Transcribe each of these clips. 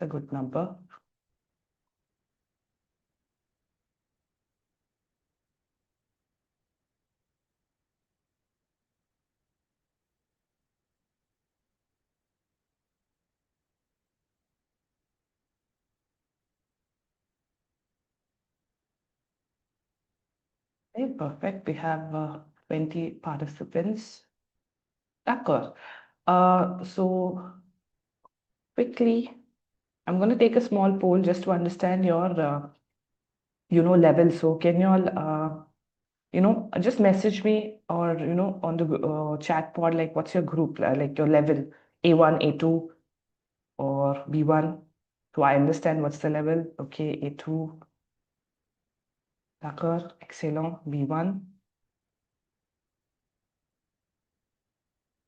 a good number. Okay, perfect. We have 20 participants. D'accord. So quickly, I'm going to take a small poll just to understand your, level. So can you all, just message me or, on the chat pod, like what's your group, like your level, A1, A2 or B1? So I understand what's the level. Okay, A2. D'accord, excellent. B1.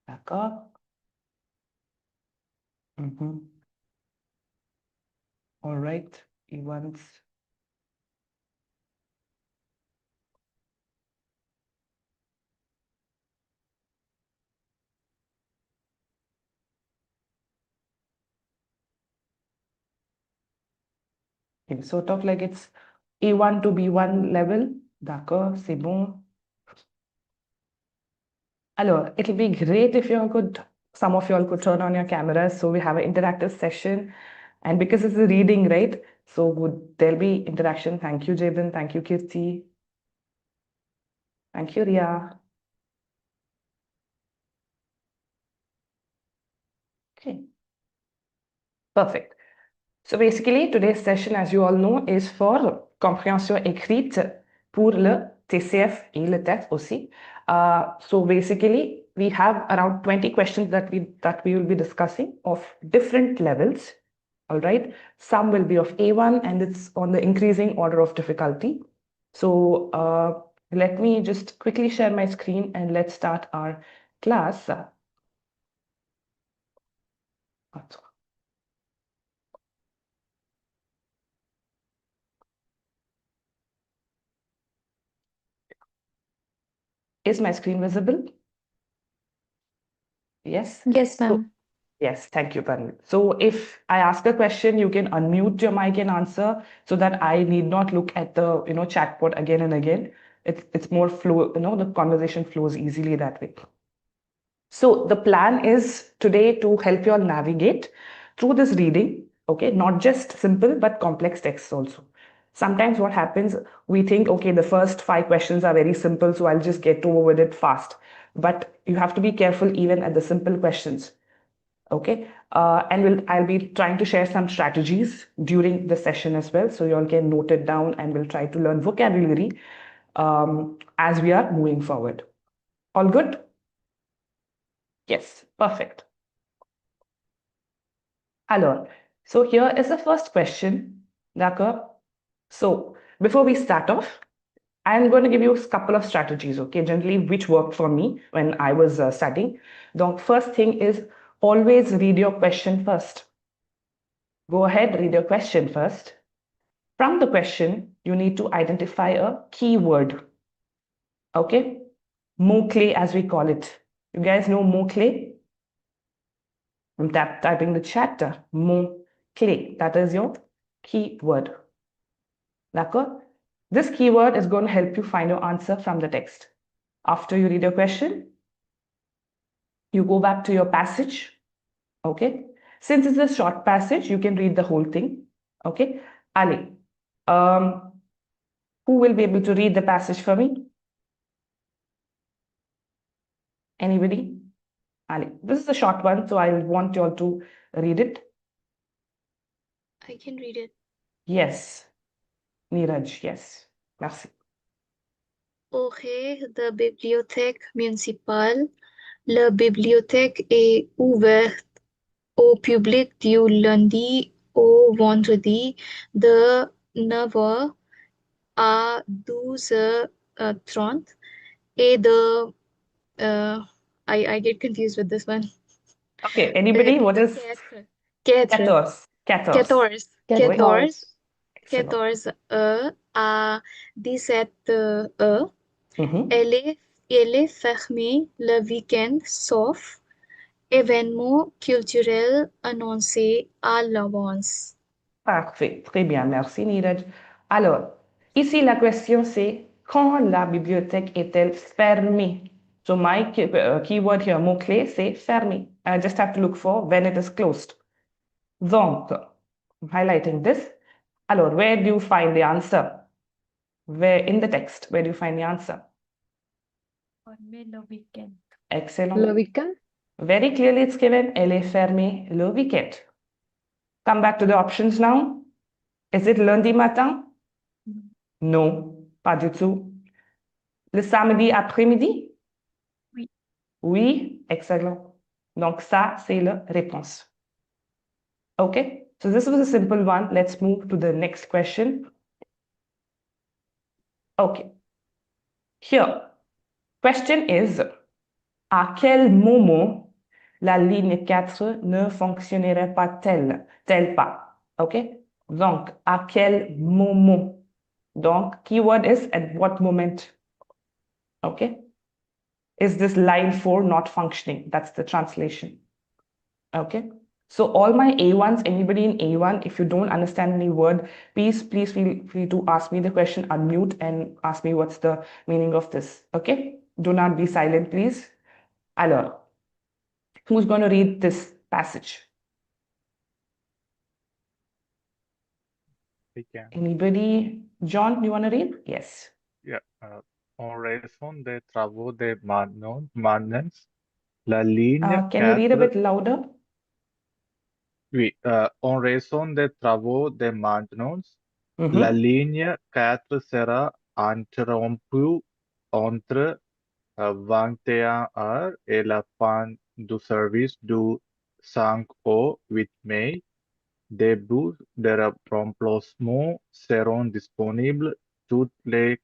D'accord. All right, E1s. Okay, sort of like it's A1 to B1 level. D'accord, c'est bon. Alors, it'll be great if some of you all could turn on your cameras. So we have an interactive session. And because it's a reading, right? So there'll be interaction. Thank you, Jabin. Thank you, Kirti. Thank you, Ria. Okay. Perfect. So basically, today's session, as you all know, is for Compréhension Écrite pour le TCF et le TEF aussi. So basically, we have around 20 questions that we will be discussing of different levels. All right. Some will be of A1 and it's on the increasing order of difficulty. So let me just quickly share my screen and let's start our class. Is my screen visible? Yes? Yes, So, ma'am. yes, thank you, Parnil. So if I ask a question, you can unmute your mic and answer so that I need not look at the chat pod again and again. It's more flow, the conversation flows easily that way. So the plan is today to help you all navigate through this reading, okay, not just simple but complex texts also. Sometimes what happens, we think, okay, the first 5 questions are very simple, so I'll just get over with it fast. But you have to be careful even at the simple questions. Okay, and I'll be trying to share some strategies during the session as well, so you all can note it down, and we'll try to learn vocabulary as we are moving forward. All good? Yes, perfect. Alors, so here is the first question. D'accord? So before we start off, I'm going to give you a couple of strategies, okay, generally which worked for me when I was studying. The first thing is always read your question first. Go ahead, read your question first. From the question, you need to identify a keyword. Okay? Mot-clé as we call it. You guys know mot-clé? I'm typing the chat. Mot-clé. That is your keyword. D'accord? This keyword is going to help you find your answer from the text. After you read your question, you go back to your passage. Okay? Since it's a short passage, you can read the whole thing. Okay? Ali, who will be able to read the passage for me? Anybody? Ali. This is a short one, so I want you all to read it. I can read it. Yes. Neeraj, yes. Merci. Aurait de bibliothèque municipale. La bibliothèque est ouverte au public du lundi au vendredi de 9h à 12h30 et de I get confused with this one. Okay, anybody? What is 14? 14 à 17h. Elle est fermée le week-end sauf événement culturel annoncé à l'avance. Parfait, très bien, merci Neeraj. Alors, ici la question c'est quand la bibliothèque est-elle fermée? So my keyword here, mot-clé, c'est fermé. I just have to look for when it is closed. Donc, I'm highlighting this. Alors, where do you find the answer? Where in the text, where do you find the answer? Fermé le week-end. Excellent. Le week-end? Very clearly it's given, elle est fermée le week-end. Come back to the options now. Is it lundi matin? Non, pas du tout. Le samedi après-midi? Oui. Oui, excellent. Donc ça, c'est la réponse. Okay, so this was a simple one. Let's move to the next question. Okay. Here, question is, à quel moment la ligne 4 ne fonctionnerait pas tel pas? OK? Donc, à quel moment? Donc, keyword is at what moment? OK? Is this line 4 not functioning? That's the translation. Okay? So all my A1s, anybody in A1, if you don't understand any word, please feel free to ask me the question, unmute and ask me what's the meaning of this. Okay? Do not be silent, please. Alors, who's going to read this passage? We can. Anybody? John, you want to read? Yes. Yeah. En raison des travaux de maintenance, la ligne Can you read a 4, bit louder? oui, en raison des travaux de maintenance, la Mhm. ligne 4 sera interrompue entre 21 heures et la fin du service du 5 au 8 mai. Des bus de remplacement seront disponibles toutes les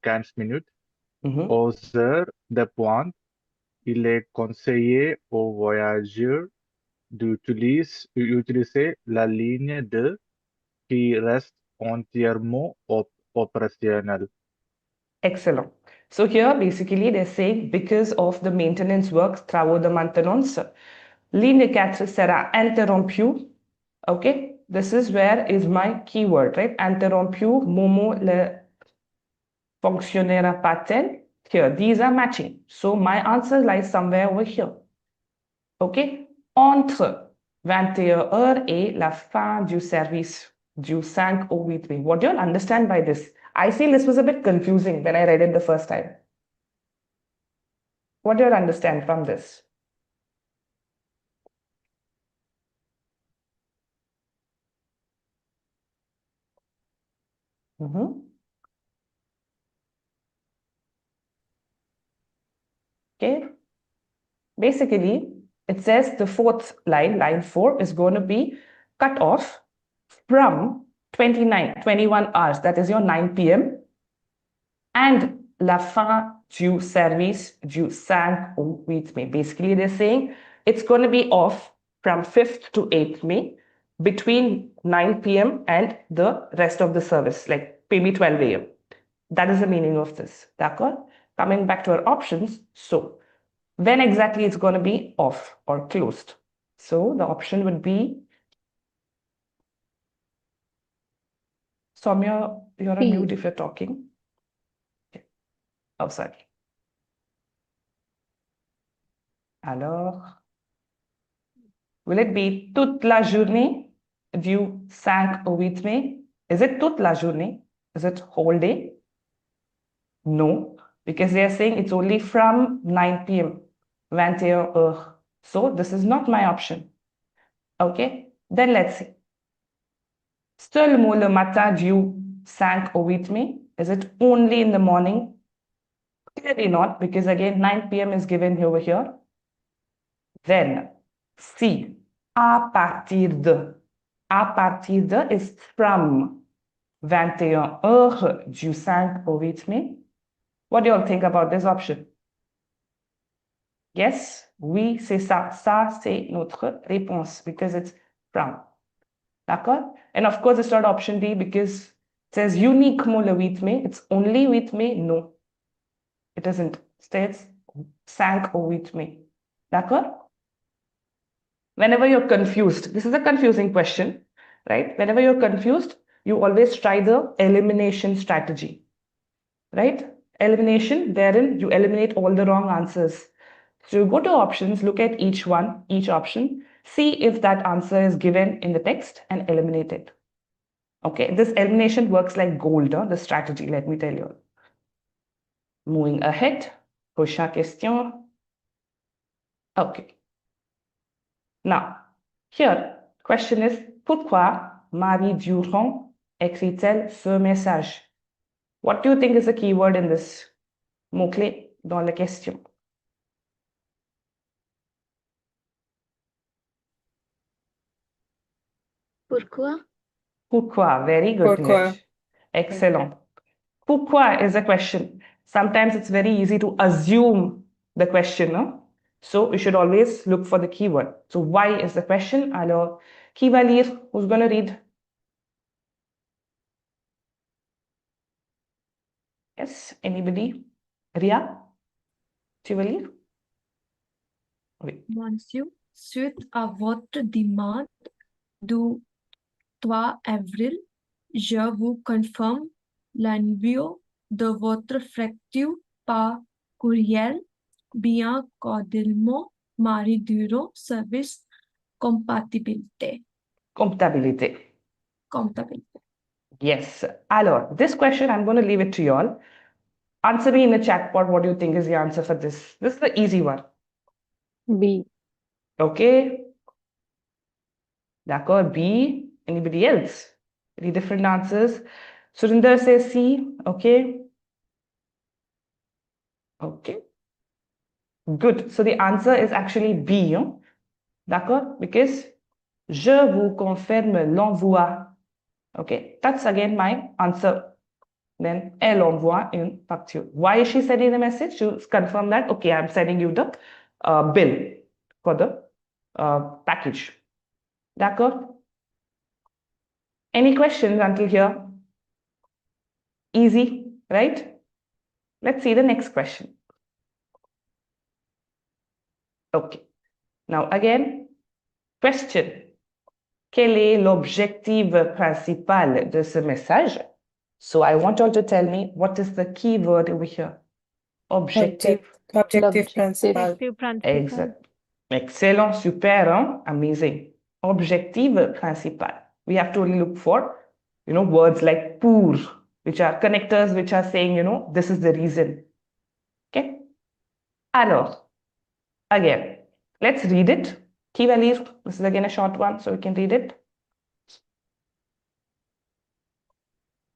15 minutes. Mhm. Aux heures de pointe, il est conseillé aux voyageurs d'utiliser la ligne 2 qui reste entièrement opérationnelle. Excellent. So here, basically, they're saying because of the maintenance works, travaux de maintenance, ligne 4 sera interrompue. Okay, this is where is my keyword, right? Interrompue, momo le fonctionnera pas tel. Here, these are matching. So my answer lies somewhere over here. Okay, entre 21 heures et la fin du service du 5 au 8 mai. What do you all understand by this? I feel this was a bit confusing when I read it the first time. What do you all understand from this? Okay. Basically, it says the fourth line, line 4, is going to be cut off from 21 hours, that is your 9 p.m. and la fin du service du 5 au 8 mai. Basically, they're saying it's going to be off from 5th to 8th May between 9 p.m. and the rest of the service, like maybe 12 a.m. That is the meaning of this. D'accord? Coming back to our options, so when exactly it's going to be off or closed? So the option would be, Soumya, you're on B. mute if you're talking. Okay. Oh, sorry. Alors, will it be toute la journée du 5 au 8 mai? Is it toute la journée? Is it whole day? No, because they are saying it's only from 9 p.m. 21 heures. So this is not my option. Okay, then let's see. Seulement le matin du 5 au 8 mai? Is it only in the morning? Clearly not, because again 9 p.m. is given over here. Then C, à partir de. À partir de is from 21 heures du 5 au 8 mai. What do you all think about this option? Yes, oui, c'est ça. Ça, c'est notre réponse, because it's from. D'accord? And of course, it's not option D because it says uniquement le 8 mai. It's only 8 mai. No, it isn't. It states 5 au 8 mai. D'accord? whenever you're confused, this is a confusing question, right? Whenever you're confused, you always try the elimination strategy, right? Elimination, therein you eliminate all the wrong answers. So you go to options, look at each one, each option, see if that answer is given in the text and eliminate it. Okay, this elimination works like gold, the strategy, let me tell you. Moving ahead, prochaine question. Okay. Now, here, question is, pourquoi Marie Durand écrit-elle ce message? What do you think is the keyword in this? Mot-clé dans la question. Pourquoi? Pourquoi? Very good, Pourquoi? Nilesh. Excellent. Pourquoi is a question. Sometimes it's very easy to assume the question, no? So you should always look for the keyword. So why is the question? Alors, qui va lire? Who's going to read? Yes, anybody? Ria? Tu veux lire? Oui. Monsieur, suite à votre demande du 3 avril, je vous confirme l'envoi de votre facture par courriel bien cordialement Marie Durand service compatibilité. Comptabilité. Compatibilité. Yes. Alors, this question, I'm going to leave it to you all. Answer me in the chat pod what do you think is the answer for this. This is the easy one. B. Okay. D'accord. B. Anybody else? Any different answers? Surinder says C. Okay. Okay. Good. So the answer is actually B. D'accord? Because je vous confirme l'envoi. Okay. That's again my answer. Then elle envoie une facture. Why is she sending the message? To confirm that, okay, I'm sending you the bill for the package. D'accord? Any questions until here? Easy, right? Let's see the next question. Okay. Now again, question. Quel est l'objectif principal de ce message? So I want you all to tell me what is the key word over here. Objective. Objective principal. Objective principal. Exact. Excellent, super, hein? Amazing. Objective principal. We have to only look for, words like pour, which are connectors, which are saying, this is the reason. Okay? Alors, again, let's read it. Qui va lire? This is again a short one, so we can read it.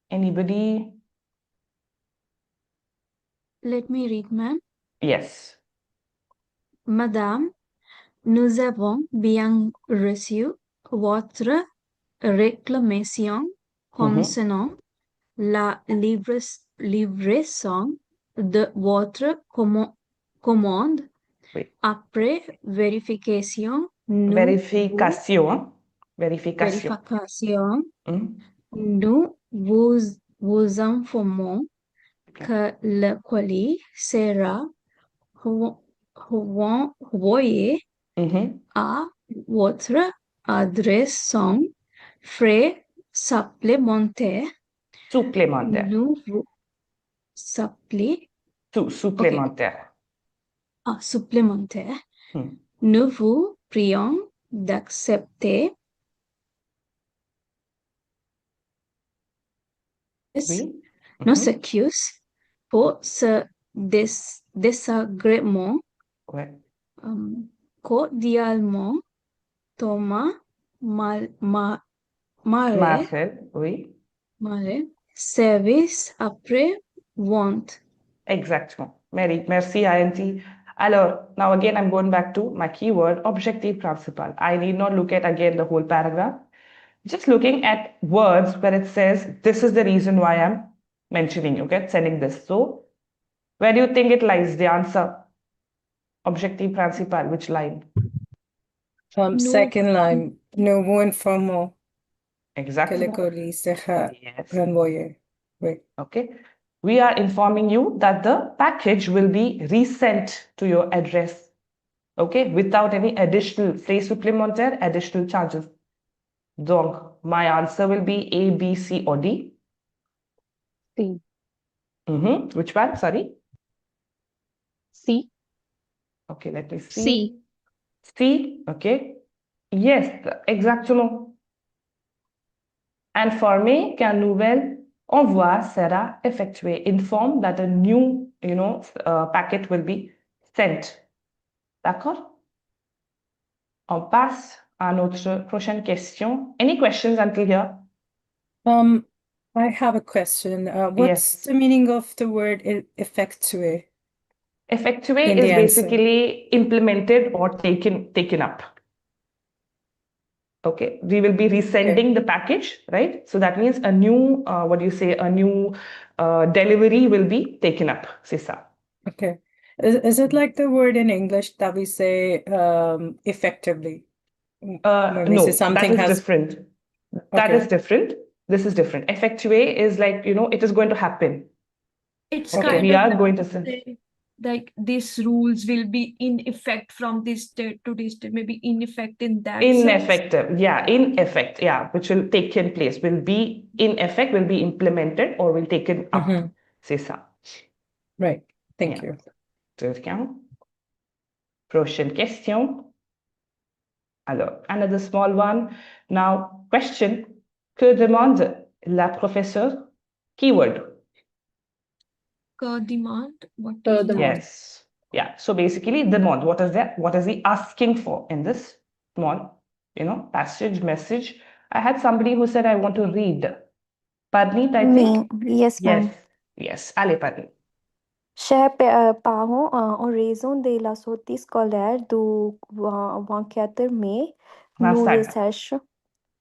Anybody? Let me read, ma'am. Yes. Madame, nous avons bien reçu votre réclamation concernant la livraison de votre commande. Oui. Après vérification, nous Vérification. nous vous informons que le colis sera envoyé à votre adresse sans frais supplémentaires. Supplémentaire. Nous vous Supplémentaire. supplémentaire. Nous vous prions d'accepter Oui. nos excuses pour ce désagrément. Ouais. Cordialement, Thomas Marais, Marcel, oui. service après vente. Exactement. Merci, INT. Alors, now again, I'm going back to my keyword, objective principal. I need not look at again the whole paragraph. Just looking at words where it says, this is the reason why I'm mentioning, okay, sending this. So, where do you think it lies, the answer? Objective principal, which line? Second line. Nous vous informons que le Exactly. colis sera Yes. renvoyé. Oui. Okay. We are informing you that the package will be resent to your address. okay, without any additional frais supplémentaires, additional charges. Donc, my answer will be A, B, C, or D. C. Which one? Sorry. C. Okay, let me see. C. C, okay. Yes, exactement. Informer qu'un nouvel envoi sera effectué. Inform that a new, packet will be sent. D'accord? On passe à notre prochaine question. Any questions until here? I have a question. What's Yes. the meaning of the word effectuate? Effectuate In is the answer. basically implemented or taken up. Okay, we will be resending the package, right? So that means a new, a new delivery will be taken up, c'est ça. Okay. Is it like the word in English that we say effectively? When we say No, something that is has different. That Okay. is different. This is different. Effectuate is like, it is going to happen. It's Okay. kind We of are like going to say, like these rules will be in effect from this date to this date, maybe in effect in that sense. Ineffective, yeah, in effect, yeah, which will take in place, will be in effect, will be implemented or will taken up. C'est ça. Right. Thank Yeah. you. Très bien. Prochaine question. Alors, another small one. Now, question. Que demande la professeure? Keyword. Que demande, what Que is demande. Yes. Yeah. So basically, demand. What is that? What is he asking for in this small, passage, message? I had somebody who said, I want to read. Parneet, I think. Yes, ma'am. Yes. Allez, Parneet. Chers parents, en raison de la sortie scolaire du 24 mai, nous 25. recherchons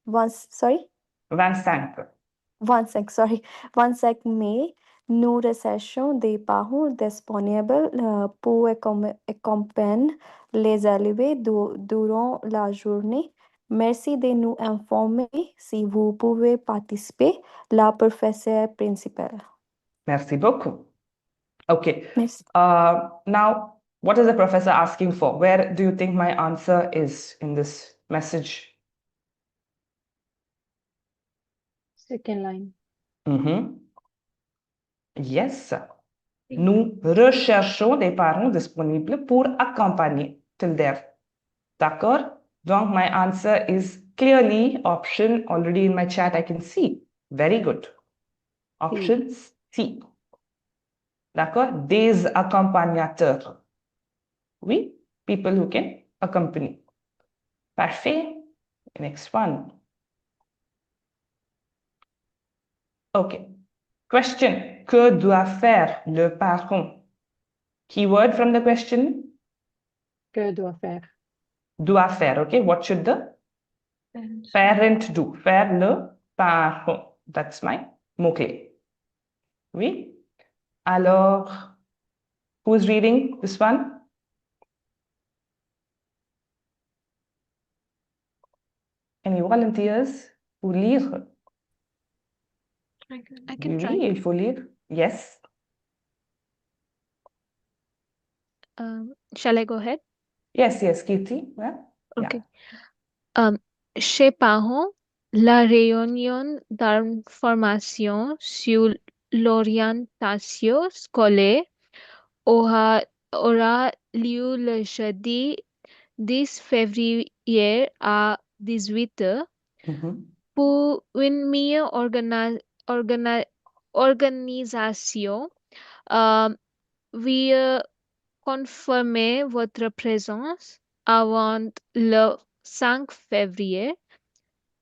25, 25 mai, nous recherchons des parents disponibles pour accompagner les élèves durant la journée. Merci de nous informer si vous pouvez participer, la professeure principale. Merci beaucoup. Okay. Merci. Now, what is the professor asking for? Where do you think my answer is in this message? Second line. Yes. Nous recherchons des parents disponibles pour accompagner till there. D'accord? Donc, my answer is clearly option already in my chat. I can see. Very good. Option C. D'accord? Des accompagnateurs. Oui, people who can accompany. Parfait. Next one. Okay. Question. Que doit faire le parent? Keyword from the question. Que doit faire. Doit faire. Okay. What should the parent do? Faire le parent. That's my mot-clé. Oui. Alors, who's reading this one? Any volunteers who lire? I can try. Oui, il faut lire. Yes. Shall I go ahead? Yes, Kirti. Yeah. Okay. Chez parents, la réunion d'information sur l'orientation scolaire aura lieu le jeudi 10 février à 18h. Pour une meilleure organisation, veuillez confirmer votre présence avant le 5 février.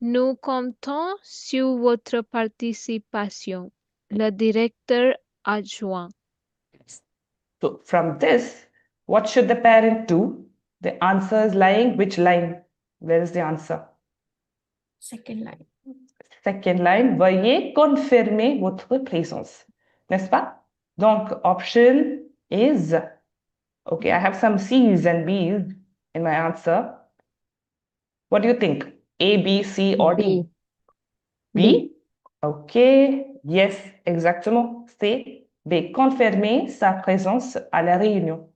Nous comptons sur votre participation. Le directeur adjoint. So from this, what should the parent do? The answer is lying. Which line? Where is the answer? second line. Second line, veuillez confirmer votre présence. N'est-ce pas? Donc, option is, okay, I have some C's and B's in my answer. What do you think? A, B, C, or D? B? Okay, yes, exactement. C'est B, confirmer sa présence à la réunion.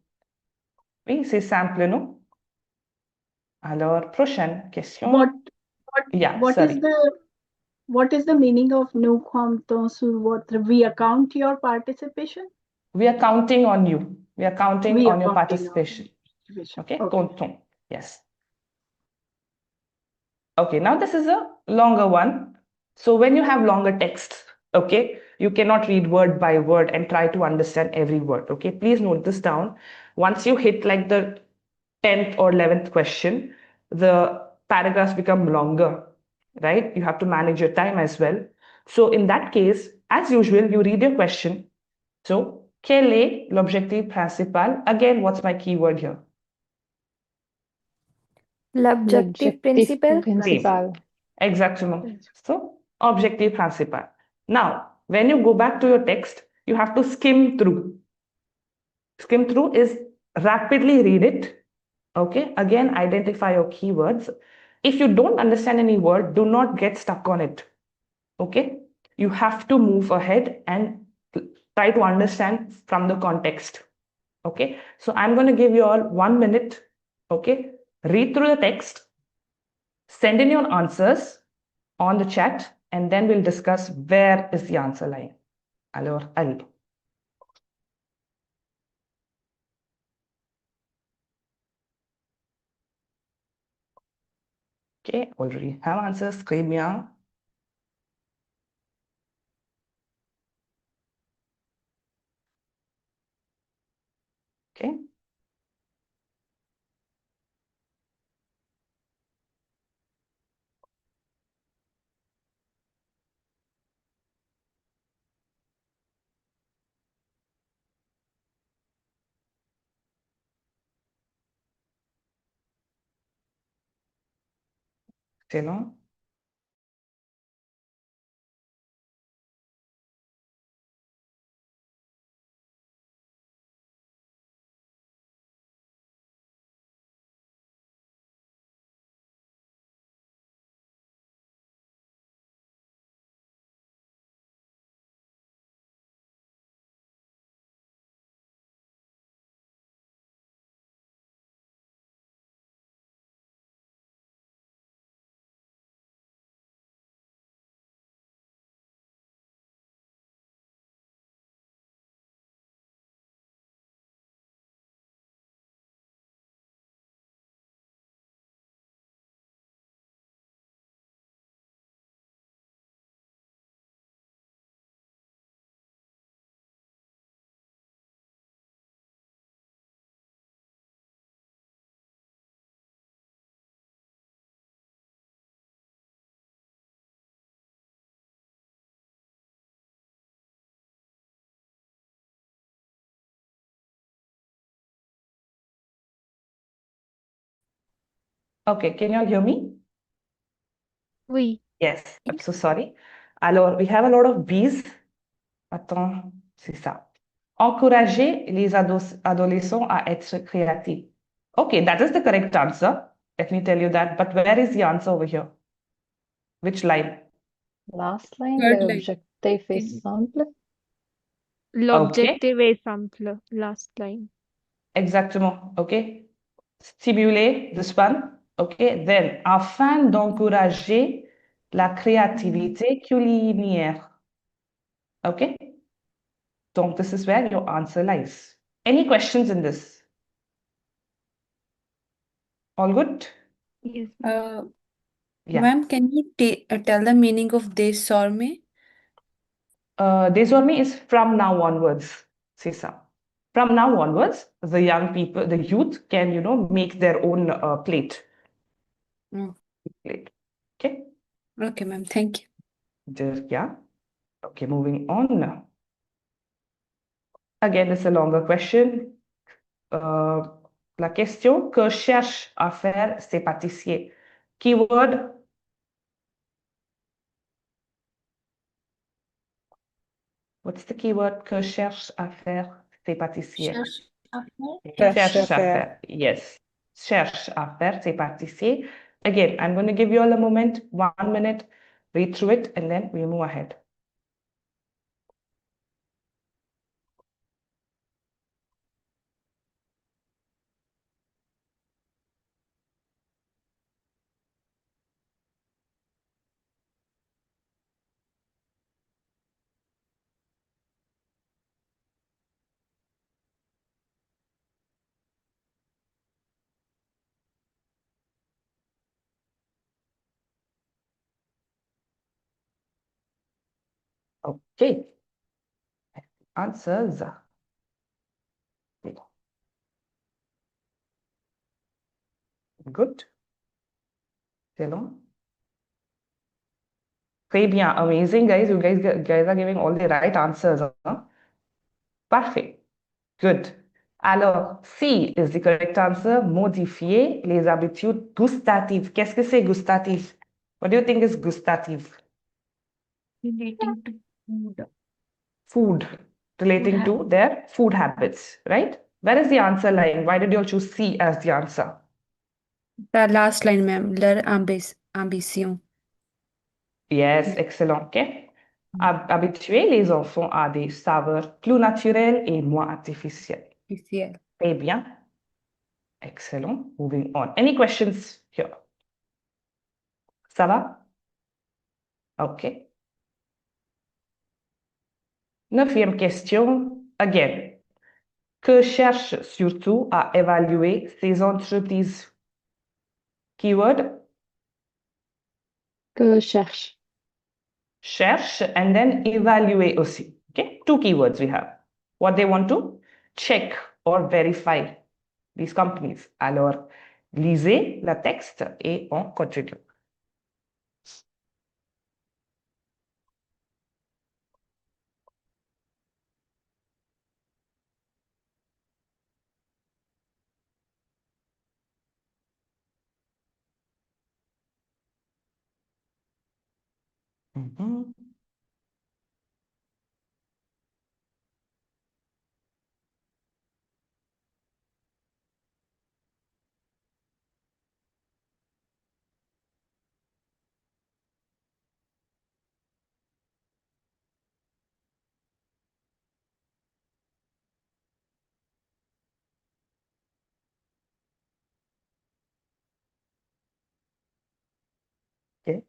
Oui, c'est simple, non? Alors, prochaine question. What Yeah, what sorry. is the meaning of nous comptons sur votre? We account your participation. We are counting on you. We are counting We on are your counting on participation. participation. Okay, Okay. comptons. Yes. Okay, now this is a longer one. So when you have longer text, okay, you cannot read word by word and try to understand every word. Okay, please note this down. Once you hit like the 10th or 11th question, the paragraphs become longer, right? You have to manage your time as well. So in that case, as usual, you read your question. So, quel est l'objectif principal? Again, what's my keyword here? L'objectif principal. principal. Exactement. So, objective principal. Now, when you go back to your text, you have to skim through. Skim through is rapidly read it. Okay. Again, identify your keywords. If you don't understand any word, do not get stuck on it. Okay. You have to move ahead and try to understand from the context. Okay. So I'm going to give you all 1 minute. Okay. Read through the text, send in your answers on the chat, and then we'll discuss where is the answer line. Alors, allez. Okay, already have answers. Très bien. Okay. Excellent. Okay, can you all hear me? Oui. Yes, I'm so sorry. Alors, we have a lot of B's. Attends, c'est ça. Encourager les adolescents à être créatifs. Okay, that is the correct answer. Let me tell you that. But where is the answer over here? Which line? Last line, Third line. l'objectif est simple. L'objective est simple. Last line. Exactement. Okay. Stimuler this one. Okay. Then, afin d'encourager la créativité culinaire. Okay. So this is where your answer lies. Any questions in this? All good? Yes. Yeah. Ma'am, can you tell the meaning of désormais? Désormais is from now onwards. C'est ça. From now onwards, the young people, the youth can, make their own plate. Oh, Plate. Okay. okay, ma'am. Thank you. Yeah. Okay, moving on. Again, it's a longer question. La question que cherchent à faire ces pâtissiers. Keyword. What's the keyword que cherchent à faire ces pâtissiers? Cherche à faire. Cherche à faire. Yes. Cherche à faire ces pâtissiers. Again, I'm going to give you all a moment, 1 minute, read through it, and then we move ahead. Okay. Answers. Good. Chalo. Très bien. Amazing, guys. You guys are giving all the right answers. Huh? Parfait. Good. Alors, C is the correct answer. Modifier les habitudes gustatives. Qu'est-ce que c'est gustatif? What do you think is gustative? Relating to food. Food. Relating to their food habits, right? Where is the answer lying? Why did you all choose C as the answer? The last line, ma'am. Leur ambition. Yes, excellent. Okay. Habituer les enfants à des saveurs plus naturelles et moins artificielles. TCF. Très bien. Excellent. Moving on. Any questions here? Ça va? OK. 9e question. Again. Que cherche surtout à évaluer ces entreprises? Keyword. Que cherche. Cherche and then évaluer aussi. Okay. 2 keywords we have. What they want to check or verify these companies. Alors, lisez le texte et on continue. Mhm. Okay.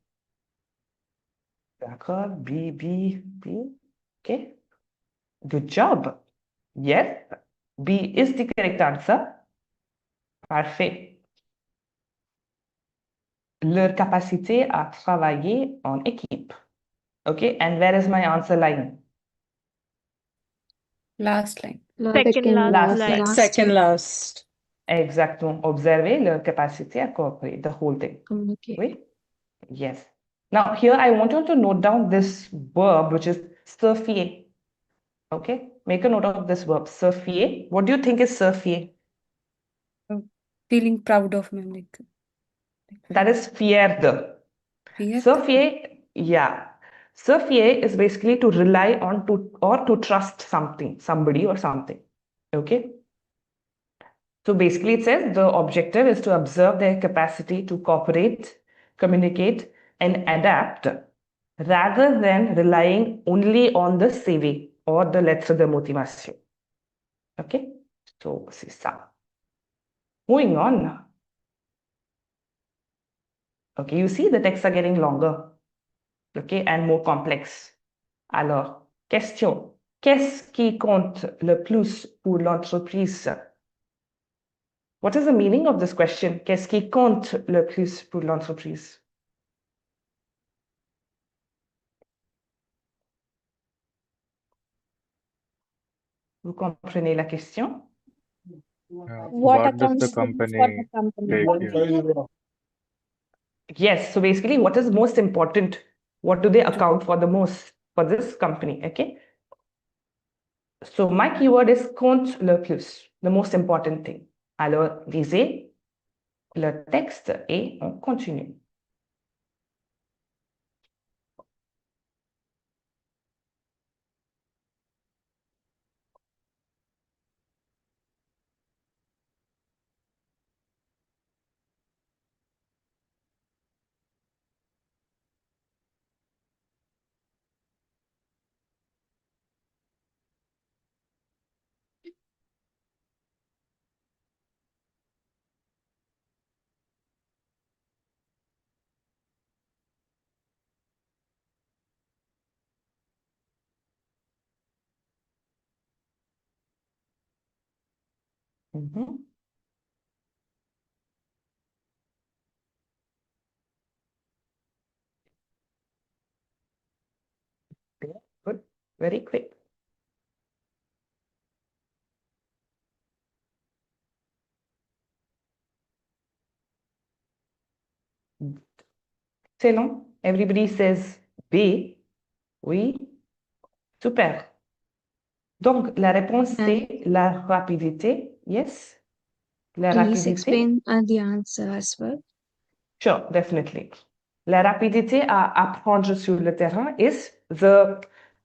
D'accord. B, B, B. Okay. Good job. Yes. B is the correct answer. Parfait. Leur capacité à travailler en équipe. Okay. And where is my answer lying? Last line. Second last line. Last Second line. last. Exactement. Observer leur capacité à coopérer. The whole thing. Communicate. Oui? Yes. Now, here I want you to note down this verb, which is surfer. Okay? Make a note of this verb, surfer. What do you think is surfer? Feeling proud of, ma'am. That is fierde. Fear. Surfer, yeah. Surfer is basically to rely on to trust something, somebody or something. Okay? So basically it says the objective is to observe their capacity to cooperate, communicate, and adapt rather than relying only on the CV or the lettre de motivation. Okay? So c'est ça. Moving on. Okay, you see the texts are getting longer. Okay, and more complex. Alors, question. Qu'est-ce qui compte le plus pour l'entreprise? What is the meaning of this question? Qu'est-ce qui compte le plus pour l'entreprise? Vous comprenez la question? What does the company take here? Yes, so basically, what is most important? What do they account for the most for this company? Okay. So my keyword is compte le plus, the most important thing. Alors, lisez le texte et on continue. Mhm. Good. Very quick. C'est non? Everybody says B. Oui. Super. Donc, la réponse, c'est la rapidité. Yes. La Please rapidité. explain the answer as well. Sure, definitely. La rapidité à apprendre sur le terrain is the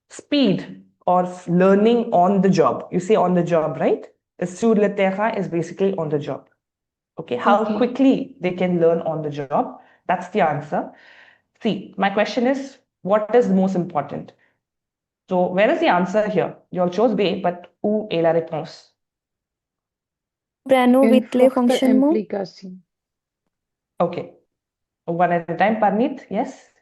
speed of learning on the job. You say on the job, right? Sur le terrain is basically on the job. Okay, how Okay. quickly they can learn on the job. That's the answer. See, my question is, what is most important? So, where is the answer here? You all chose B, but où est la réponse? Prano Une with les forte fonctionnement. implication. Okay. One at a time, Parneet, yes?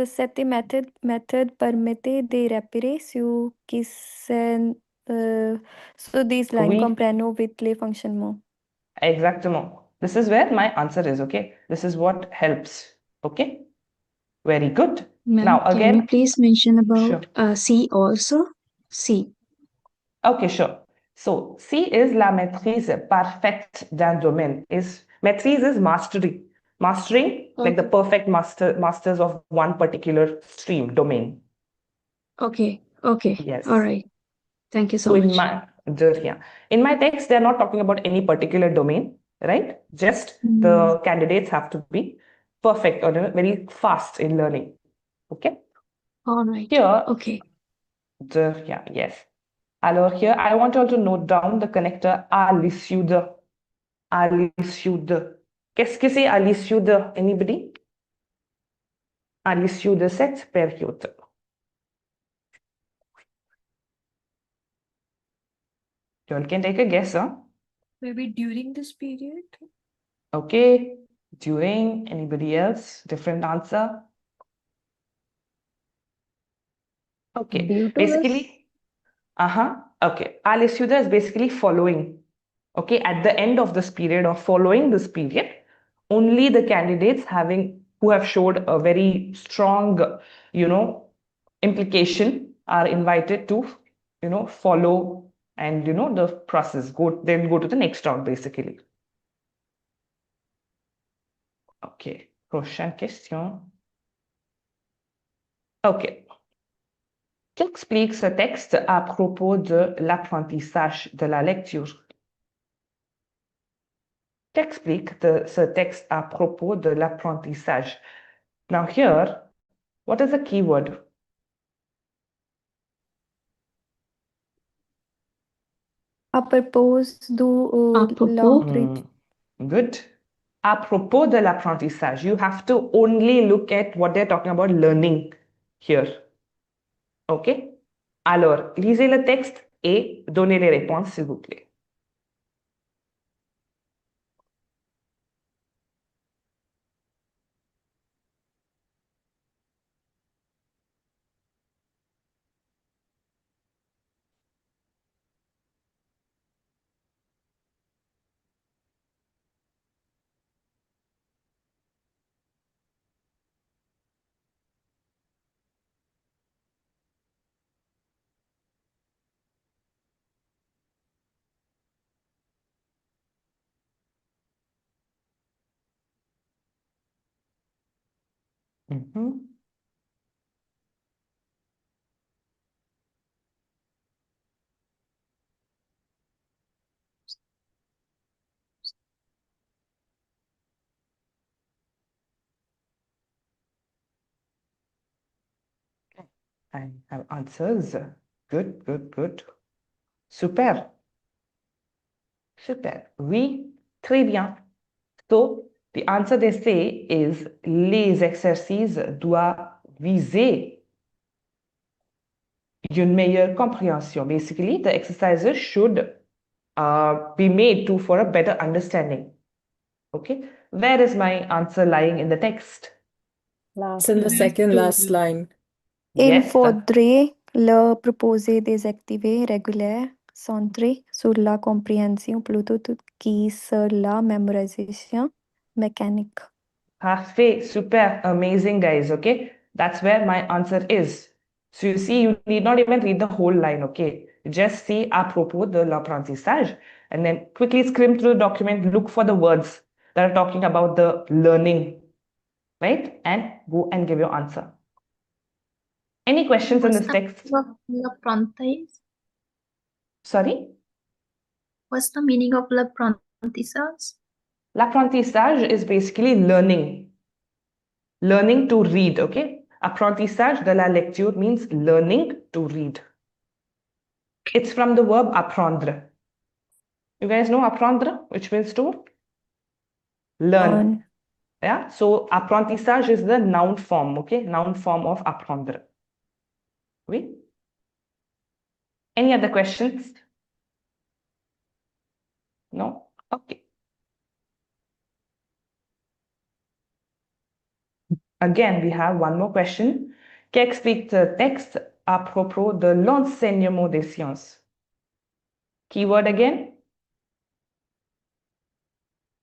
Cette method permette de repérer ce qui sont these lines Oui. comprennent with les fonctionnements. Exactement. This is where my answer is, okay? This is what helps, okay? Very good. Ma'am, Now, can again, you please mention about sure. C also? C. Okay, sure. So, C is la maîtrise parfaite d'un domaine. Maîtrise is mastery. Mastering, like the perfect masters of one particular stream, domain. Okay. Okay. Yes. All right. Thank you so So much. in my text, they're not talking about any particular domain, right? Just the candidates have to be perfect or very fast in learning. Okay. All right. Here, Okay. yes. Alors here, I want you all to note down the connector à l'issue de. À l'issue de. Qu'est-ce que c'est à l'issue de? Anybody? À l'issue de cette période. You all can take a guess, huh? Maybe during this period. Okay. During, anybody else? Different answer? Okay. Due to Basically, okay. Al isuda is basically following. Okay. At the end of this period or following this period, only the candidates who have showed a very strong, implication are invited to, follow and, the process. Then go to the next round, basically. Okay. Prochaine question. Okay. Qu'explique ce texte à propos de l'apprentissage de la lecture? Qu'explique ce texte à propos de l'apprentissage? Now here, what is the keyword? À propos du À propos. Good. À propos de l'apprentissage, you have to only look at what they're talking about learning here. OK? Alors, lisez le texte et donnez les réponses, s'il vous plaît. I have answers. Good, good, good. Super. Super. Oui, très bien. So, the answer they say is les exercices doivent viser une meilleure compréhension. Basically, the exercises should be made for a better understanding. Okay, where is my answer lying in the text? It's in the second last line. Il Yes. faudrait le proposer des activités régulières centrées sur la compréhension plutôt que sur la mémorisation mécanique. Parfait, super, amazing, guys. Okay, that's where my answer is. So you see, you need not even read the whole line, okay? Just see à propos de l'apprentissage and then quickly skim through the document, look for the words that are talking about the learning, right? And go and give your answer. Any questions in What's this the text? meaning of l'apprentissage? Sorry? What's the meaning of l'apprentissage? L'apprentissage is basically learning. Learning to read, okay? Apprentissage de la lecture means learning to read. It's from the verb apprendre. You guys know apprendre, which means to learn. Yeah, so apprentissage is the noun form, okay? Noun form of apprendre. Oui? Any other questions? No? Okay. Again, we have one more question. Qu'explique le texte à propos de l'enseignement des sciences? Keyword again?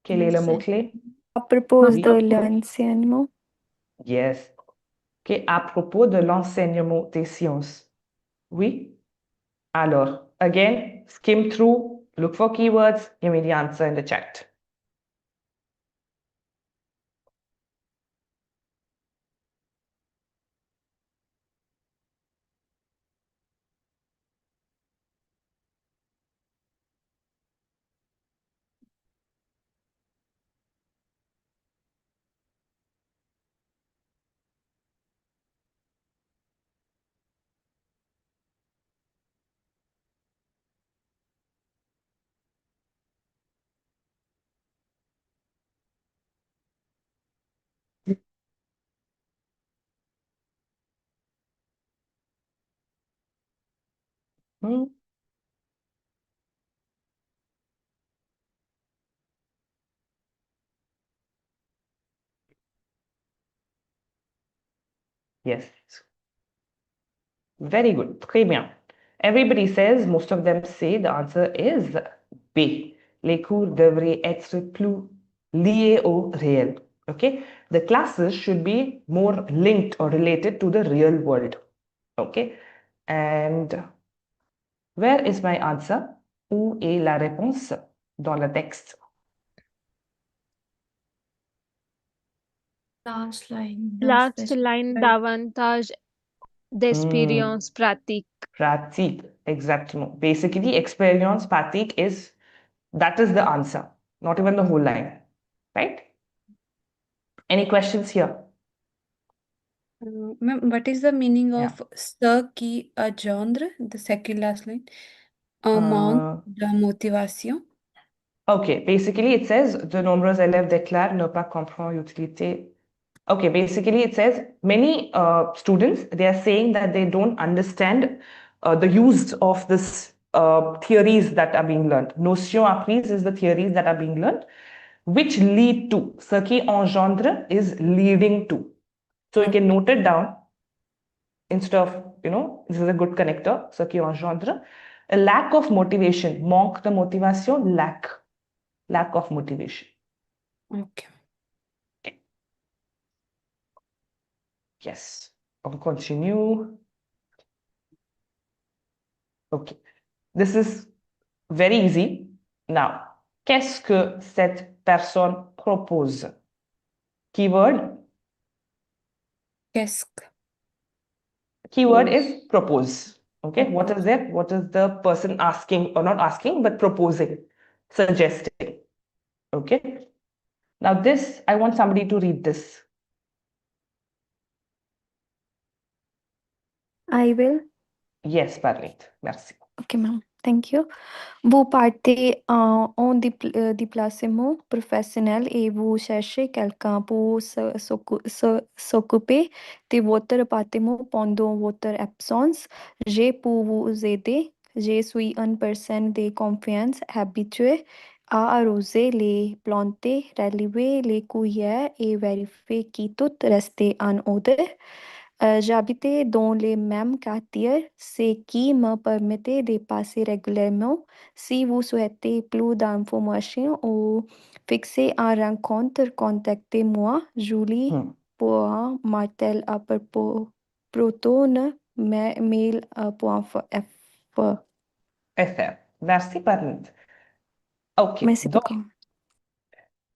Quel est le mot-clé? À propos Oui. de l'enseignement. Yes. Okay, à propos de l'enseignement des sciences. Oui. Alors, again, skim through, look for keywords, give me the answer in the chat. Hmm. Yes. Very good. Très bien. Everybody says, most of them say the answer is B. Les cours devraient être plus liés au réel. Okay? The classes should be more linked or related to the real world. Okay? And where is my answer? Où est la réponse dans le texte? Last line. Last line davantage d'expérience pratique. Pratique, exactement. Basically, experience pratique is, that is the answer, not even the whole line, right? Any questions here? Ma'am, what is the meaning Yeah. of ce qui engendre, the second last line, amont de motivation? Okay, basically it says de nombreux élèves déclarent ne pas comprendre l'utilité. Okay, basically it says many students, they are saying that they don't understand the use of this theories that are being learned. Notion apprise is the theories that are being learned, which lead to. Ce qui engendre is leading to. So you can note it down instead of, this is a good connector, ce qui engendre. A lack of motivation, manque de motivation, lack of motivation. Okay. Yes, on continue. Okay, this is very easy. Now, qu'est-ce que cette personne propose? Keyword? Qu'est-ce que? Keyword is propose. Okay, what is it? What is the person asking, or not asking, but proposing, suggesting? Okay, now this, I want somebody to read this. I will. Yes, Parlit. Merci. Okay, ma'am. Thank you. Vous partez en déplacement professionnel et vous cherchez quelqu'un pour s'occuper de votre appartement pendant votre absence. J'ai pour vous aider. Je suis une personne de confiance habituée à arroser les plantes, relever les cueilleurs et vérifier que tout reste en ordre. J'habitais dans les mêmes quartiers, ce qui me permettait de passer régulièrement. Si vous souhaitez plus d'informations ou fixer une rencontre, contactez-moi, Julie, pour un martel à propos. Proton mail point f. FR. That's the permanent. Okay, Merci donc, beaucoup.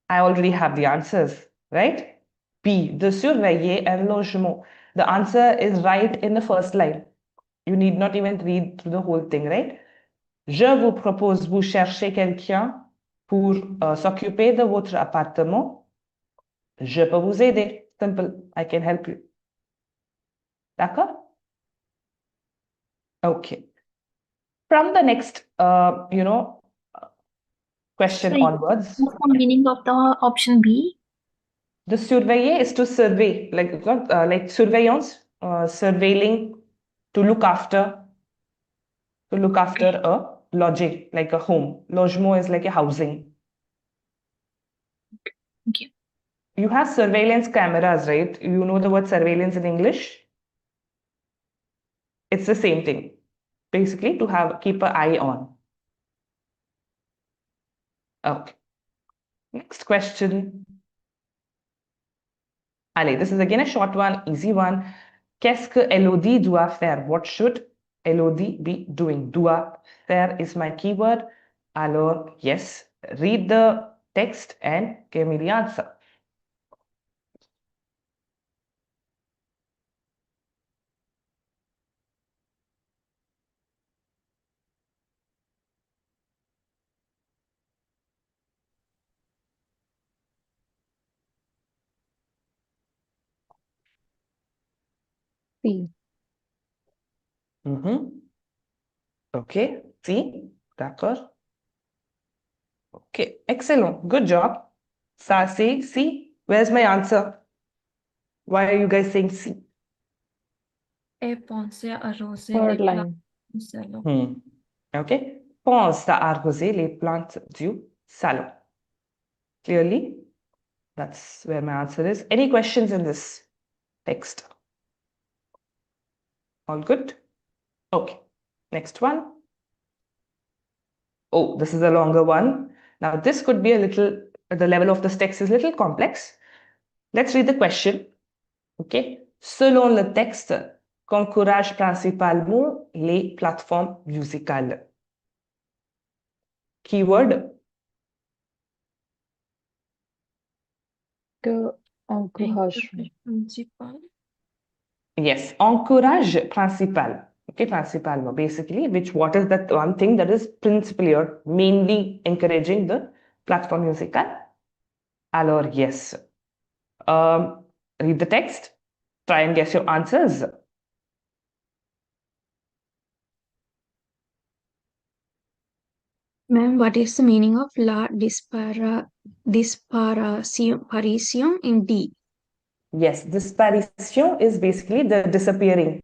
I already have the answers, right? B, de surveiller un logement. The answer is right in the first line. You need not even read through the whole thing, right? Je vous propose, vous cherchez quelqu'un pour s'occuper de votre appartement. Je peux vous aider. Simple. I can help you. D'accord? Okay. From the next, question Sorry, onwards. what's the meaning of the option B? The surveiller is to survey, like surveillance, surveilling, to look after a lodging, like a home. Logement is like a housing. Thank you. You have surveillance cameras, right? You know the word surveillance in English? It's the same thing. Basically, to keep an eye on. Okay. Next question. Allez, this is again a short one, easy one. Qu'est-ce que Elodie doit faire? What should Elodie be doing? Doit faire is my keyword. Alors, yes, read the text and give me the answer. C. Okay, see, d'accord. Okay, excellent, good job. Ça, see, where's my answer? Why are you guys saying C? Penser à arroser Third les line. plantes du salon. Okay, pense à arroser les plantes du salon. Clearly, that's where my answer is. Any questions in this text? All good? Okay, next one. Oh, this is a longer one. Now, this could be a little, the level of this text is a little complex. Let's read the question. Okay. Selon le texte, qu'encourage principalement les plateformes musicales. Keyword. Que encourage. Principal. Yes, encourage principal. Okay, principalement. Basically, what is that one thing that is principally or mainly encouraging the platform musical? Alors, yes. Read the text. Try and guess your answers. Ma'am, what is the meaning of la disparition in D? Yes, disparition is basically the disappearance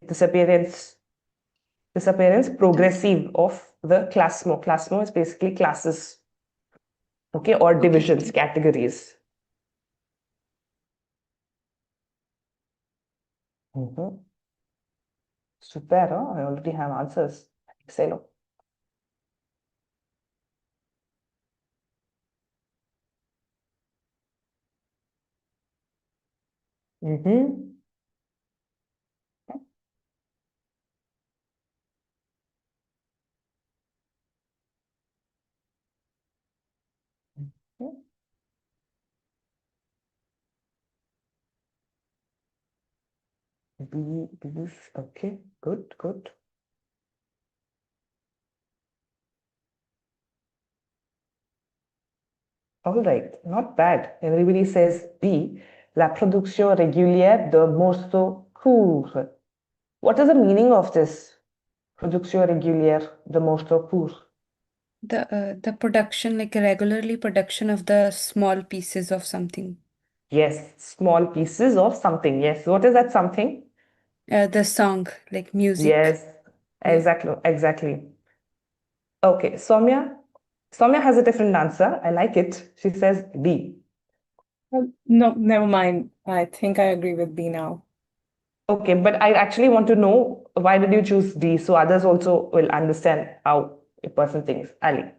progressive of the classement. Classement is basically classes, okay, or divisions, categories. Super, huh? I already have answers. Excellent. Okay, good. All right, not bad. Everybody says B, la production régulière de morceaux courts. What is the meaning of this? Production régulière de morceaux courts. The production, like regularly production of the small pieces of something. Yes, small pieces of something. Yes, what is that something? The song, like music. Yes, exactly. Okay, Soumya has a different answer. I like it. She says B. No, never mind. I think I agree with B now. Okay, but I actually want to know why did you choose D so others also will understand how a person thinks. Ali.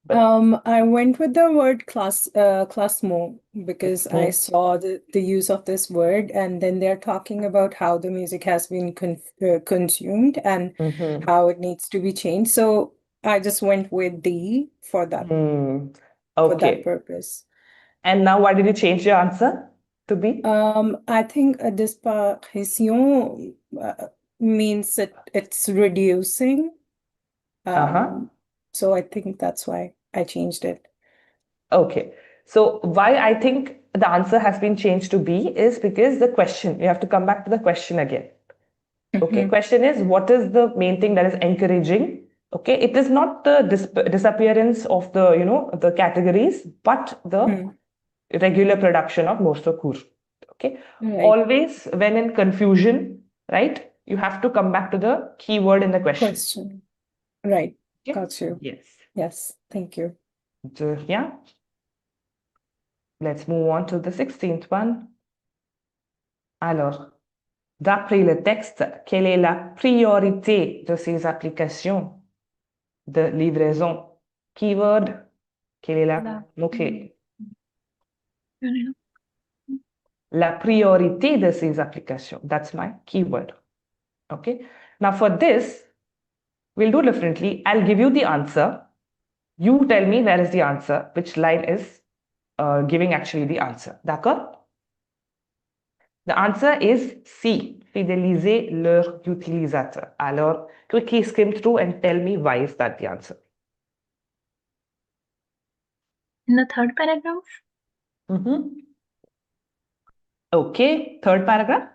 I went with the word classement because I saw the use of this word, and then they're talking about how the music has been consumed and Mhm. how it needs to be changed. So I just went with the for that Okay. purpose. And now why did you change your answer to be? I think a disparition means it's reducing. So I think that's why I changed it. Okay. So why I think the answer has been changed to B is because the question, you have to come back to the question again. Okay, question is, what is the main thing that is encouraging? Okay, it is not the disappearance of the, the categories, but the regular production of morceaux courts. Okay, Right. always when in confusion, right, you have to come back to the keyword in the question. Question. Right. Okay? Got you. Yes. Yes. Thank you. So, yeah. Let's move on to the 16th one. Alors, d'après le texte, quelle est la priorité de ces applications de livraison? Keyword, quelle est la mot-clé? La priorité de ces applications. That's my keyword. Okay. Now for this, we'll do differently. I'll give you the answer. You tell me where is the answer, which line is giving actually the answer. D'accord? The answer is C. Fidéliser leur utilisateur. Alors, quickly skim through and tell me why is that the answer. In the third paragraph? Okay, third paragraph.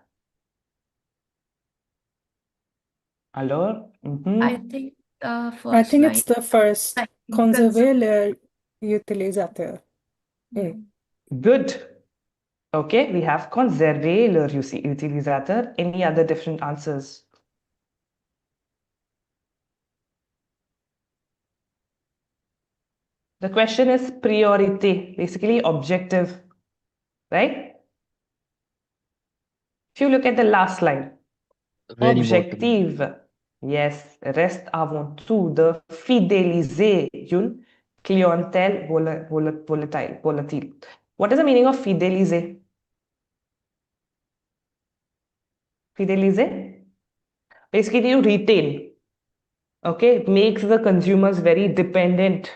Alors, I think I first think line. it's the first. Conserver leur utilisateur. Good. Okay, we have conserver leur utilisateur. Any other different answers? The question is priorité, basically objective, right? If you look at the last line, Very objective, yes, reste avant tout de fidéliser une clientèle volatile. What is the meaning of fidéliser? Fidéliser? Basically, you retain. Okay, makes the consumers very dependent.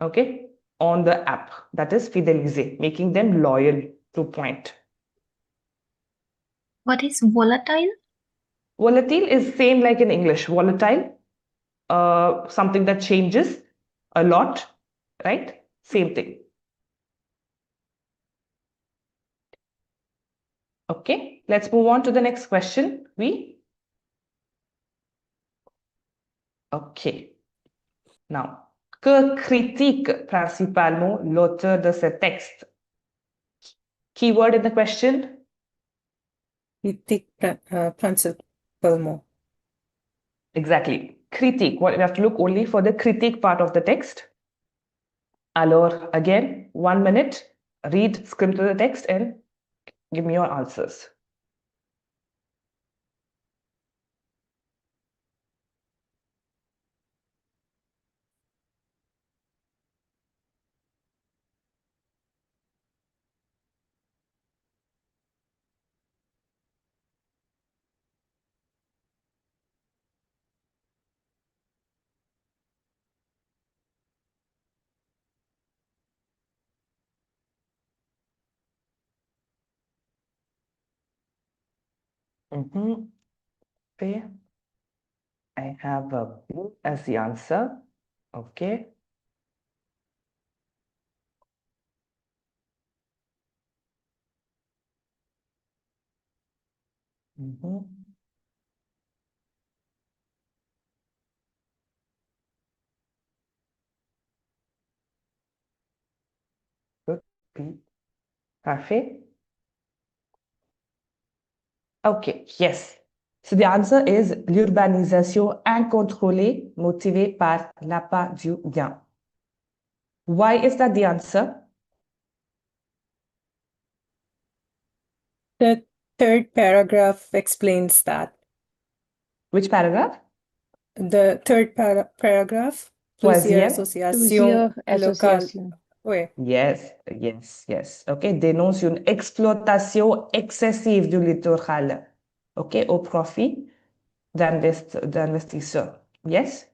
Okay, on the app. That is fidéliser, making them loyal to point. What is volatile? Volatile is same like in English. Volatile, something that changes a lot, right? Same thing. Okay, let's move on to the next question. Okay. Now, que critique principalement l'auteur de ce texte? Keyword in the question? Critique principalement. Exactly. Critique. What, we have to look only for the critique part of the text. Alors, again, 1 minute. Read, skim through the text and give me your answers. Okay. I have a blue as the answer. Okay. Good. Parfait. Okay, yes. So the answer is l'urbanisation incontrôlée motivée par l'appât du gain. Why is that the answer? The third paragraph explains that. Which paragraph? The third paragraph. Plusieurs Troisième. associations Plusieurs locales. associations. Oui. Yes, yes, yes. OK, dénonce une exploitation excessive du littoral. OK, au profit d'investisseurs. Yes?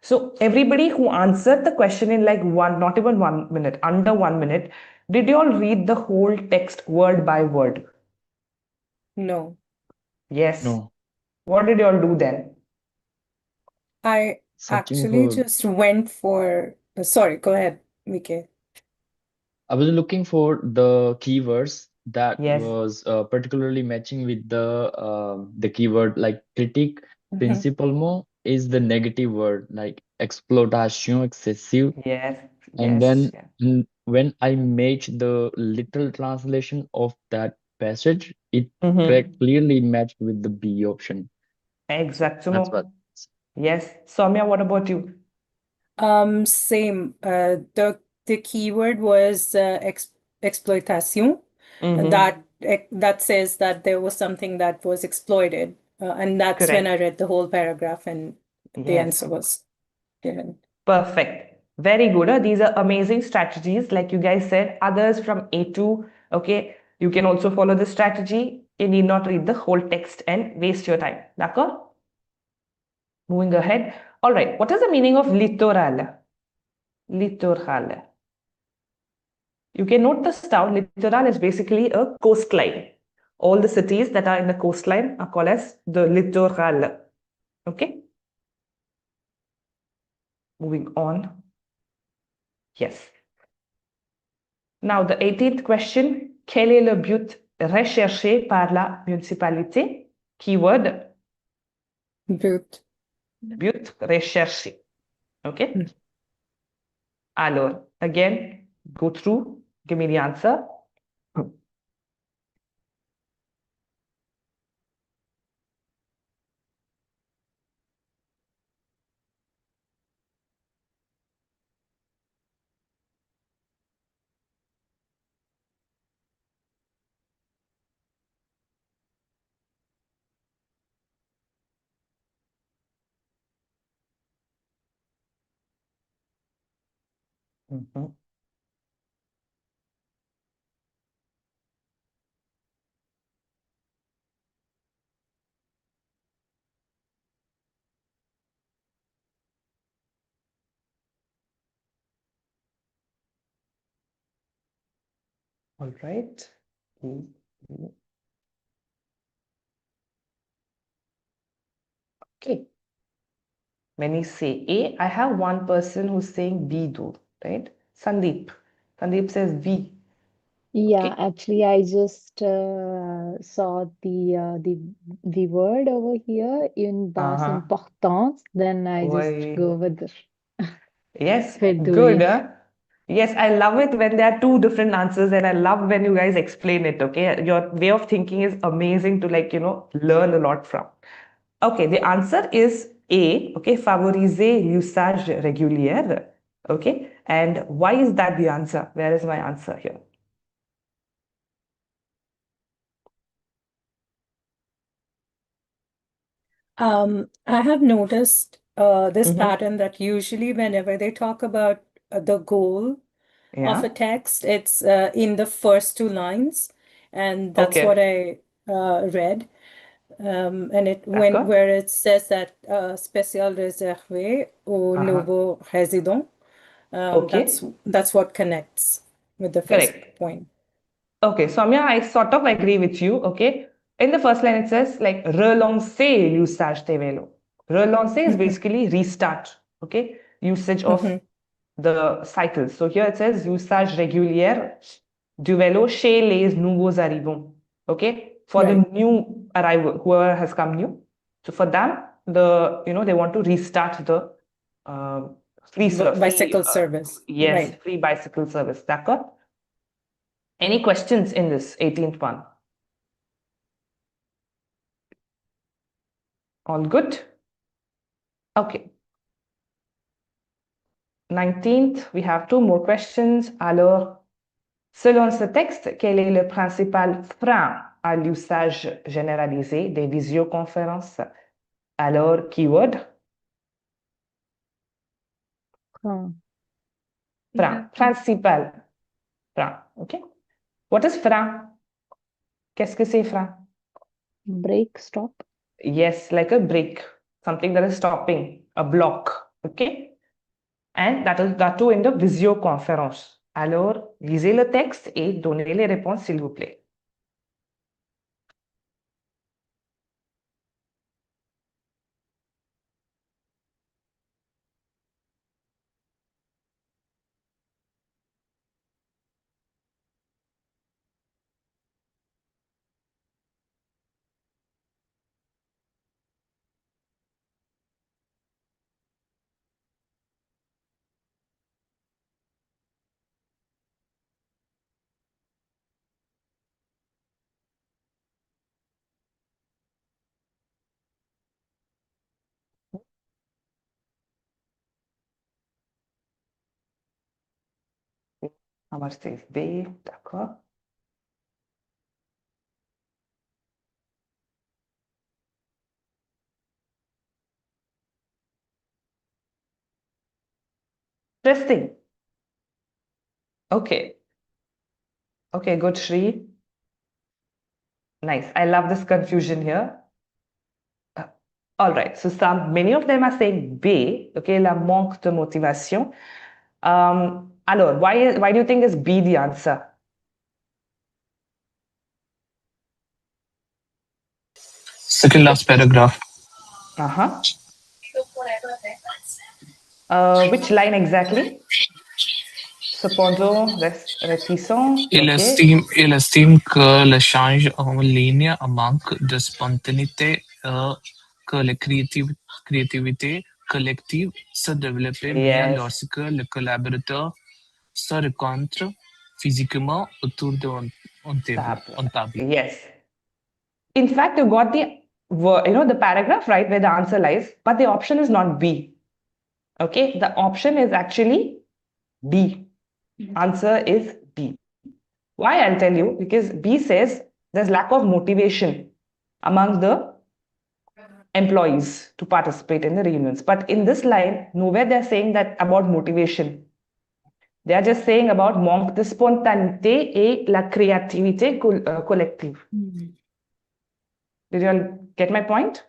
So everybody who answered the question in like not even 1 minute, under 1 minute, did you all read the whole text word by word? No. Yes. No. What did you all do then? I Searching actually for. just went for, sorry, go ahead, Vike. I was looking for the keywords that Yes. was particularly matching with the keyword like critique. Mhm. Principalement is the negative word like exploitation excessive. Yes, And yes, then yeah. when I matched the literal translation of that passage, it Mhm. clearly matched with the B option. That's what. Exactement. Yes. Soumya, what about you? Same. The keyword was exploitation. Mhm. That says that there was something that was exploited, and that's when I Correct. read the whole paragraph and the Yes. answer was given. Perfect. Very good. These are amazing strategies. Like you guys said, others from A2, okay, you can also follow this strategy. You need not read the whole text and waste your time. D'accord? Moving ahead. All right. What is the meaning of littoral? Littoral. You can note this down. Littoral is basically a coastline. All the cities that are in the coastline are called as the littoral. Okay? Moving on. Yes. Now, the 18th question. Quel est le but recherché par la municipalité? Keyword. But But recherché. Okay? Alors, again, go through. Give me the answer. Mhm. All right. Okay. Many say A. I have one person who's saying B though, right? Sandeep. Sandeep says B. Yeah, Okay. actually, I just saw the word over here in basse Uh-huh. importance. Then I just Why? go with the Yes, with good. doing. Yes, I love it when there are two different answers, and I love when you guys explain it. Okay, your way of thinking is amazing to learn a lot from. Okay, the answer is A. Okay, favoriser l'usage régulier. Okay, and why is that the answer? Where is my answer here? I have noticed this Mhm. pattern that usually whenever they talk about the goal of a Yeah. text, it's in the first two lines, and that's what Okay. I read. And D'accord. where it says that spécial réservé aux Uh-huh. nouveaux résidents, Okay. that's what connects with the first Correct. point. Okay, Soumya, I sort of agree with you. Okay. In the first line, it says like relancer l'usage des vélos. Relancer is Mhm. basically restart. Okay. Usage of Mhm. the cycles. So here it says usage régulier du vélo chez les nouveaux arrivants. Okay. For the Right. new arrival, whoever has come new. So for them, they want to restart the Bicycle service. yes, Right. free bicycle service. D'accord? Any questions in this 18th one? All good? Okay. 19th, we have two more questions. Alors, selon ce texte, quel est le principal frein à l'usage généralisé des visioconférences? Alors, keyword. Huh. Frein. Principal. Frein. Okay. What is frein? Qu'est-ce que c'est frein? Break, stop. Yes, like a brake. Something that is stopping. A block. Okay. And that too in the visioconférence. Alors, lisez le texte et donnez les réponses, s'il vous plaît. Our says B, d'accord. Interesting. Okay. Okay, good, Shri. Nice. I love this confusion here. All right. So many of them are saying B. Okay, la manque de motivation. Alors, why do you think is B the answer? Second last paragraph. Uh-huh. Which line exactly? Cependant, réticent. Okay. Il estime que l'échange en ligne manque de spontanéité et que la créativité collective se développe mieux Yes. lorsque les collaborateurs se rencontrent physiquement autour d'un table. Yes. In fact, you got the paragraph right where the answer lies, but the option is not B. Okay, the option is actually B. Answer is B. Why? I'll tell you, because B says there's lack of motivation among the employees to participate in the reunions. But in this line, nowhere they're saying that about motivation. They are just saying about manque de spontanéité et la créativité collective. Did you all get my point?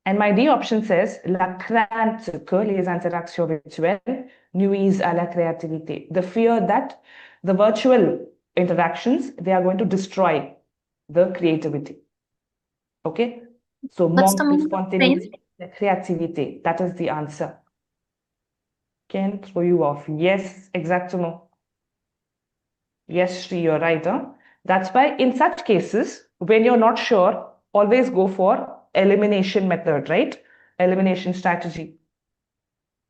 And my D option says la crainte que les interactions virtuelles nuisent à la créativité. The fear that the virtual interactions, they are going to destroy the creativity. Okay? So What's the manque de meaning of spontanéité, la créativité. That is the answer. Can throw you off. Yes, exactement. Yes, Shri, you're right. Huh? That's why in such cases, when you're not sure, always go for elimination method, right? Elimination strategy.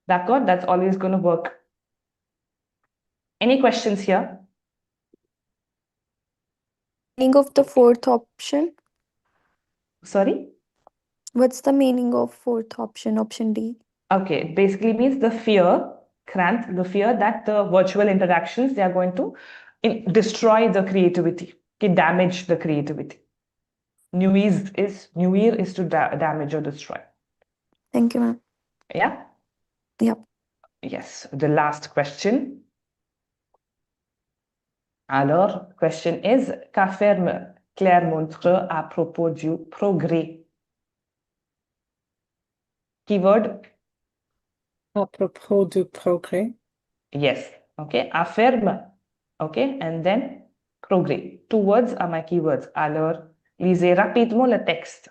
D'accord? That's always going to work. Any questions here? Meaning of the fourth option? Sorry? What's the meaning of fourth option, option D? Okay, it basically means the fear, crainte, the fear that the virtual interactions, they are going to destroy the creativity, damage the creativity. Nuire is to damage or destroy. Thank you, ma'am. Yeah? Yep. Yes, the last question. Alors, question is, qu'affirme Claire Montreux à propos du progrès? Keyword? À propos du progrès. Yes. Okay. Affirme. Okay. And then progrès. Two words are my keywords. Alors, lisez rapidement le texte.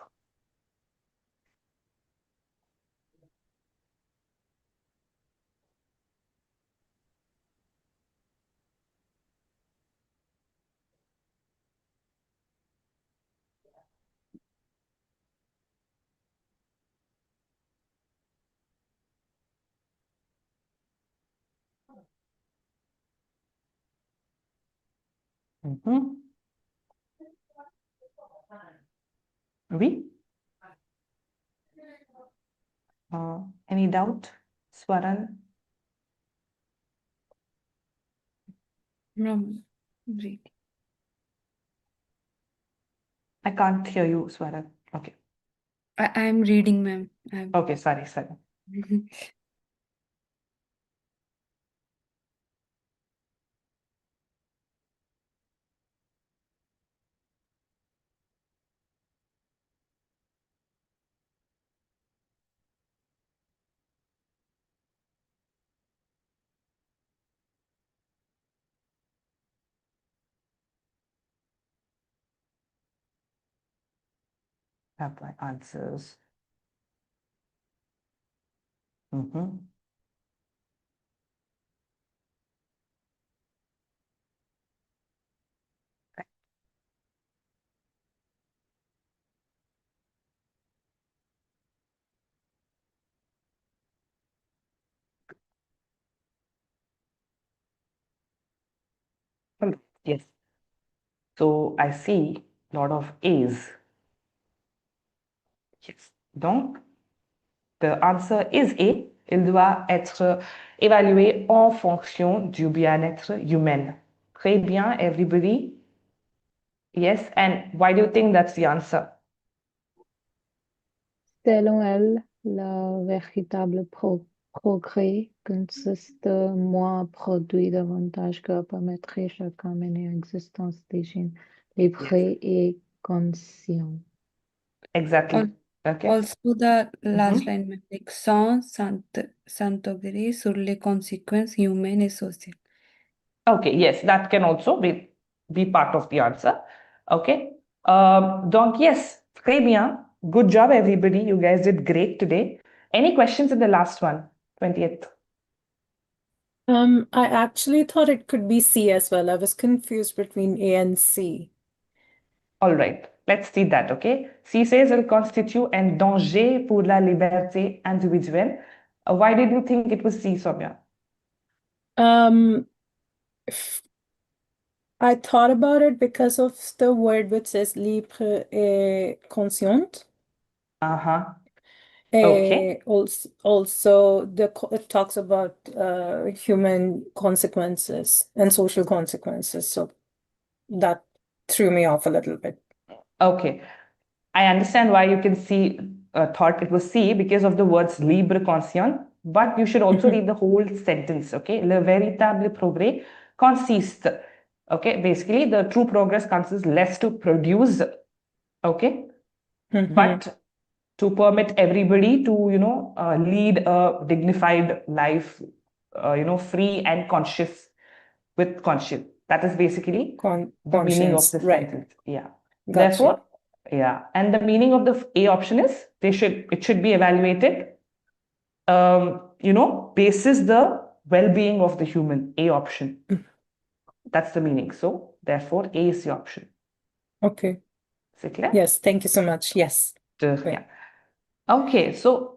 Oui? Any doubt? Swaran? Read. I can't hear you, Swaran. Okay. I am reading, ma'am. Okay, sorry. have my answers. Mm-hmm. Yes. So I see a lot of A's. Yes. Donc, the answer is A. Il doit être évalué en fonction du bien-être humain. Très bien, everybody. Yes, and why do you think that's the answer? Selon elle, le véritable progrès consiste moins à produire davantage que à permettre à chacun mener une existence d'hygiène libre et conscient. Exactly. Okay. Also, the last line में like sans s'intégrer sur les conséquences humaines et sociales. Okay, yes, that can also be part of the answer. Okay. Donc, yes, très bien. Good job, everybody. You guys did great today. Any questions in the last one, 20th? I actually thought it could be C as well. I was confused between A and C. All right, let's see that, okay? C says il constitue un danger pour la liberté individuelle. Why did you think it was C, Soumya? I thought about it because of the word which says libre et conscient. Uh-huh. Okay. Also, it talks about human consequences and social consequences. So that threw me off a little bit. Okay. I understand why you can see thought it was C because of the words libre conscient, but you should also read the whole sentence, okay? Le véritable progrès consiste, okay? Basically, the true progress consists less to produce, okay? But to permit everybody to, lead a dignified life, free and conscious with conscience. That is basically the meaning of this sentence. Yeah. Therefore, yeah. And the meaning of the A option is it should be evaluated, basis the well-being of the human. A option. That's the meaning. So therefore, A is the option. Okay. Is it clear? Yes. Thank you so much. Yes. Yeah. Okay, so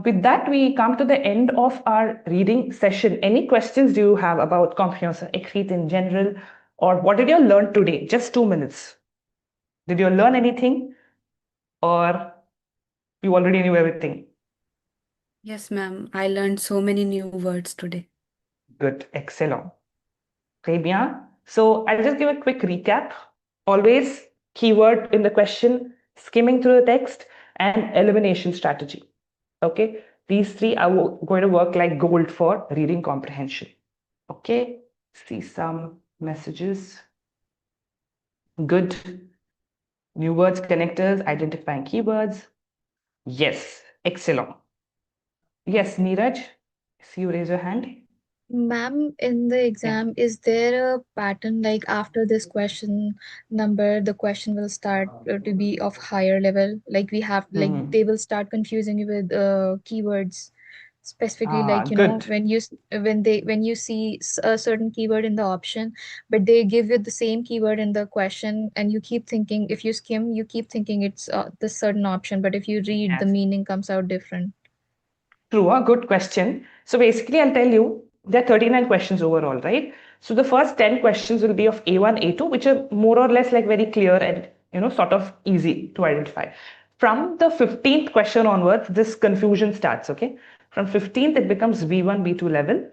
with that, we come to the end of our reading session. Any questions do you have about Compréhension Écrite in general, or what did you learn today? Just 2 minutes. Did you learn anything, or you already knew everything? Yes, ma'am. I learned so many new words today. Good, excellent. Très bien. So I'll just give a quick recap. Always keyword in the question, skimming through the text, and elimination strategy. Okay, these three are going to work like gold for reading comprehension. Okay, see some messages. Good. New words, connectors, identifying keywords. Yes, excellent. Yes, Neeraj, see you raise your hand. Ma'am, in the exam, is there a pattern like after this question number, the question will start to be of higher level? Like we have, like they will start confusing you with keywords, specifically like good. when you see a certain keyword in the option, but they give you the same keyword in the question, and you keep thinking if you skim, you keep thinking it's this certain option, but if you read, the meaning comes out different. True, a good question. So basically, I'll tell you, there are 39 questions overall, right? So the first 10 questions will be of A1, A2, which are more or less like very clear and, sort of easy to identify. From the 15th question onwards, this confusion starts, okay? From 15th, it becomes B1, B2 level.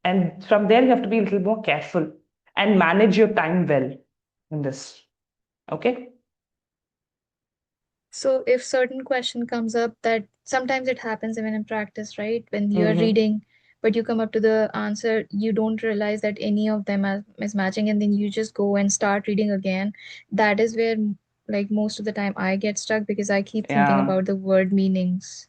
And from there, you have to be a little more careful and manage your time well in this, okay? So if certain question comes up, that sometimes it happens even in practice, right? When you're reading, but you come up to the answer, you don't realize that any of them is matching, and then you just go and start reading again. That is where, like, most of the time I get stuck because I keep thinking about the word meanings.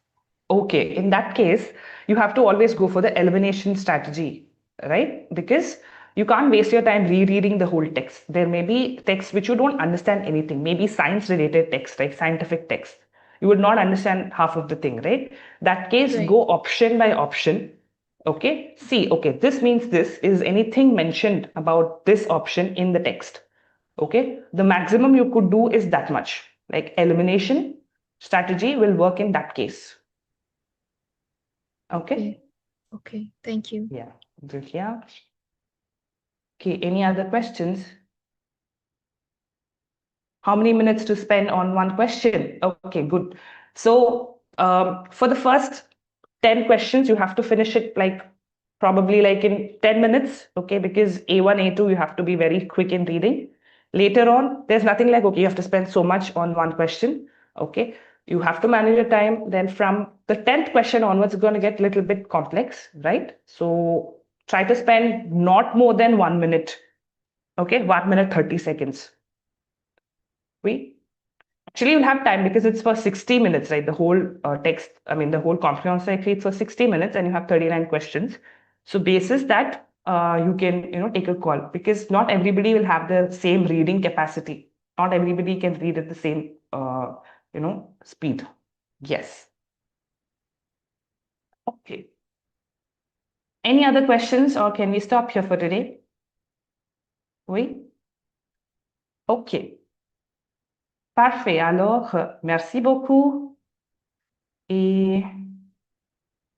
Okay, in that case, you have to always go for the elimination strategy, right? Because you can't waste your time rereading the whole text. There may be texts which you don't understand anything, maybe science related text, like scientific text. You would not understand half of the thing, right? That case, Right. go option by option. Okay, see, okay, this means this. Is anything mentioned about this option in the text? Okay, the maximum you could do is that much. Like elimination strategy will work in that case. Okay. Okay, thank you. Yeah, Dilya. Okay, any other questions? How many minutes to spend on one question? Okay, good. So for the first 10 questions, you have to finish it like probably like in 10 minutes, okay? Because A1, A2, you have to be very quick in reading. Later on, there's nothing like, okay, you have to spend so much on one question, okay? You have to manage your time. Then from the 10th question onwards, it's going to get a little bit complex, right? So try to spend not more than 1 minute, okay? 1 minute, 30 seconds. Actually, you'll have time because it's for 60 minutes, right? The whole text, I mean, the whole Compréhension Écrite for 60 minutes and you have 39 questions. So basis that, you can, take a call because not everybody will have the same reading capacity. Not everybody can read at the same, speed. Yes. Okay. Any other questions or can we stop here for today? Oui? Ok. Parfait. Alors, merci beaucoup. Et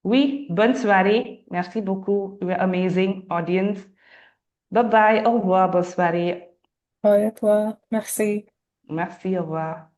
oui, bonne soirée. Merci beaucoup. You were amazing audience. Bye bye. Au revoir. Bonne soirée. Bye à toi. Merci. Merci. Au revoir.